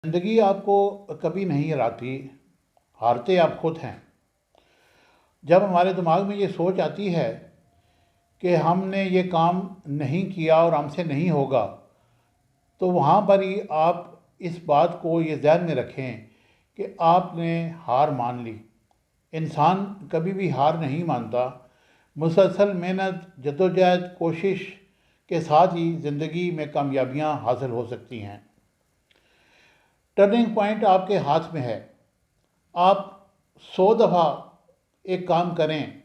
ज़िंदगी आपको कभी नहीं हराती, हारते आप खुद हैं। जब हमारे दिमाग में ये सोच आती है कि हमने ये काम नहीं किया और हमसे नहीं होगा, तो वहाँ पर ही आप इस बात को ये ज़हन में रखें कि आपने हार मान ली। इंसान कभी भी हार नहीं मानता। मुसलसल मेहनत, जद्दोजहद, कोशिश के साथ ही ज़िंदगी में कामयाबियाँ हासिल हो सकती हैं। टर्निंग पॉइंट आपके हाथ में है। आप 100 दफ़ा एक काम करें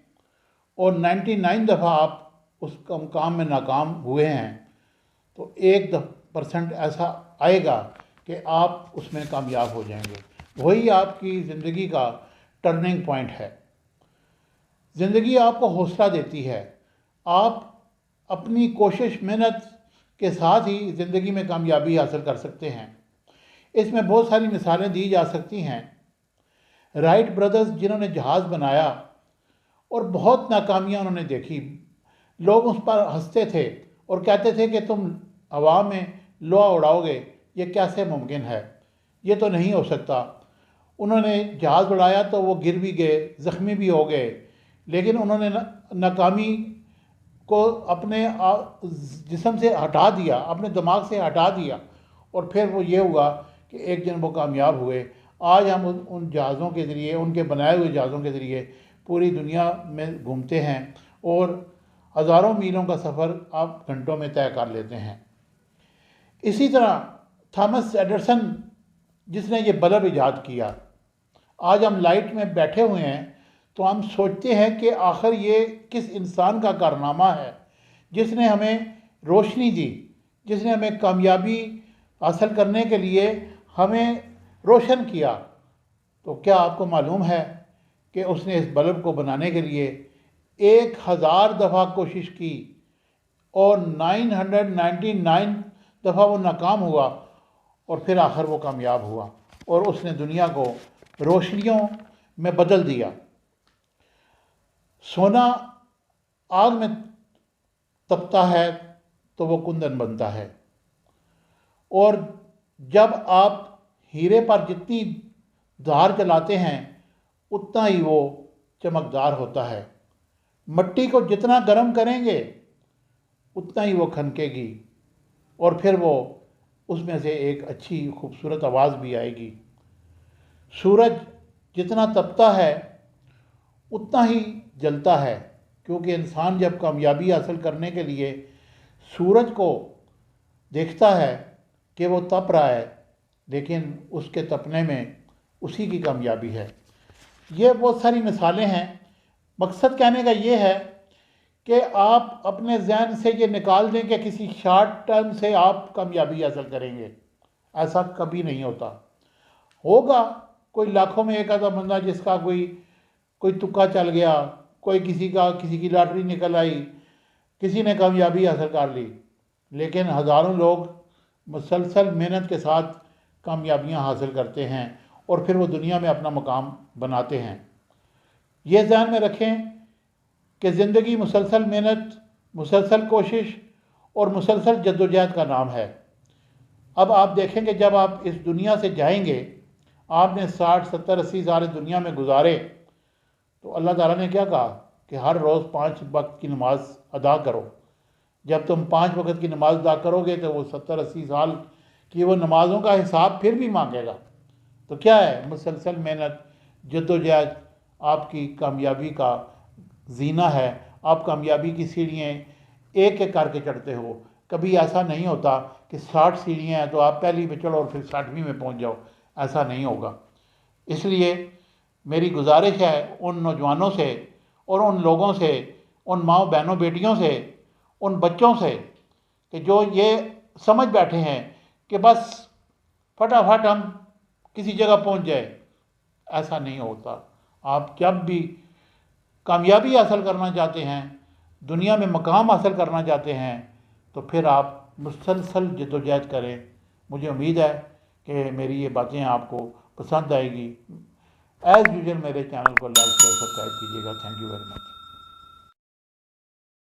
और 99 दफ़ा आप उस काम में नाकाम हुए हैं, तो 1% ऐसा आएगा कि आप उसमें कामयाब हो जाएंगे। वही आपकी ज़िंदगी का टर्निंग पॉइंट है। ज़िंदगी आपको हौसला देती है। आप अपनी कोशिश, मेहनत के साथ ही ज़िंदगी में कामयाबी हासिल कर सकते हैं। इसमें बहुत सारी मिसालें दी जा सकती हैं। राइट ब्रदर्स, जिन्होंने जहाज़ बनाया और बहुत नाकामियाँ उन्होंने देखी, लोग उस पर हंसते थे और कहते थे कि तुम हवा में लोहा उड़ाओगे, ये कैसे मुमकिन है, ये तो नहीं हो सकता। उन्होंने जहाज़ उड़ाया तो वो गिर भी गए, ज़ख्मी भी हो गए, लेकिन उन्होंने नाकामी को अपने जिस्म से हटा दिया, अपने दिमाग से हटा दिया, और फिर वो ये हुआ कि एक दिन वो कामयाब हुए। आज हम उन जहाज़ों के ज़रिए, उनके बनाए हुए जहाज़ों के ज़रिए पूरी दुनिया में घूमते हैं और हज़ारों मीलों का सफ़र आप घंटों में तय कर लेते हैं। इसी तरह थॉमस एडिसन, जिसने ये बल्ब ईजाद किया, आज हम लाइट में बैठे हुए हैं तो हम सोचते हैं कि आखिर ये किस इंसान का कारनामा है जिसने हमें रोशनी दी, जिसने हमें कामयाबी हासिल करने के लिए हमें रोशन किया। तो क्या आपको मालूम है कि उसने इस बल्ब को बनाने के लिए 1000 दफ़ा कोशिश की और 999 दफ़ा वो नाकाम हुआ और फिर आखिर वो कामयाब हुआ और उसने दुनिया को रोशनियों में बदल दिया। सोना आग में तपता है तो वो कुंदन बनता है, और जब आप हीरे पर जितनी धार चलाते हैं उतना ही वो चमकदार होता है। मिट्टी को जितना गर्म करेंगे उतना ही वो खनकेगी और फिर वो उसमें से एक अच्छी खूबसूरत आवाज़ भी आएगी। सूरज जितना तपता है उतना ही जलता है, क्योंकि इंसान जब कामयाबी हासिल करने के लिए सूरज को देखता है कि वो तप रहा है, लेकिन उसके तपने में उसी की कामयाबी है। ये बहुत सारी मिसालें हैं। मकसद कहने का ये है कि आप अपने जहन से ये निकाल दें कि किसी शॉर्ट टर्म से आप कामयाबी हासिल करेंगे। ऐसा कभी नहीं होता। होगा कोई लाखों में एक आधा बंदा जिसका कोई तुक्का चल गया, कोई किसी की लॉटरी निकल आई, किसी ने कामयाबी हासिल कर ली, लेकिन हज़ारों लोग मुसलसल मेहनत के साथ कामयाबियां हासिल करते हैं और फिर वो दुनिया में अपना मकाम बनाते हैं। ये ध्यान में रखें कि ज़िंदगी मुसलसल मेहनत, मुसलसल कोशिश और मुसलसल जद्दोजहद का नाम है। अब आप देखेंगे, जब आप इस दुनिया से जाएंगे, आपने 60, 70, 80 साल दुनिया में गुजारे, तो अल्लाह ताला ने क्या कहा कि हर रोज़ 5 वक्त की नमाज अदा करो। जब तुम 5 वक्त की नमाज अदा करोगे तो वो 70-80 साल की वो नमाज़ों का हिसाब फिर भी मांगेगा। तो क्या है, मुसलसल मेहनत, जद्दोजहद आपकी कामयाबी का जीना है। आप कामयाबी की सीढ़ियाँ एक एक करके चढ़ते हो। कभी ऐसा नहीं होता कि 60 सीढ़ियाँ हैं तो आप पहली पे चढ़ो और फिर 60वीं में पहुंच जाओ, ऐसा नहीं होगा। इसलिए मेरी गुजारिश है उन नौजवानों से और उन लोगों से, उन माँओं बहनों बेटियों से, उन बच्चों से, कि जो ये समझ बैठे हैं कि बस फटाफट हम किसी जगह पहुंच जाए। ऐसा नहीं होता। आप जब भी कामयाबी हासिल करना चाहते हैं, दुनिया में मकाम हासिल करना चाहते हैं, तो फिर आप मुसलसल जद्दोजहद करें। मुझे उम्मीद है कि मेरी ये बातें आपको पसंद आएगी। एज़ यूजुअल मेरे चैनल को लाइक शेयर सब्सक्राइब कीजिएगा। Thank you very much.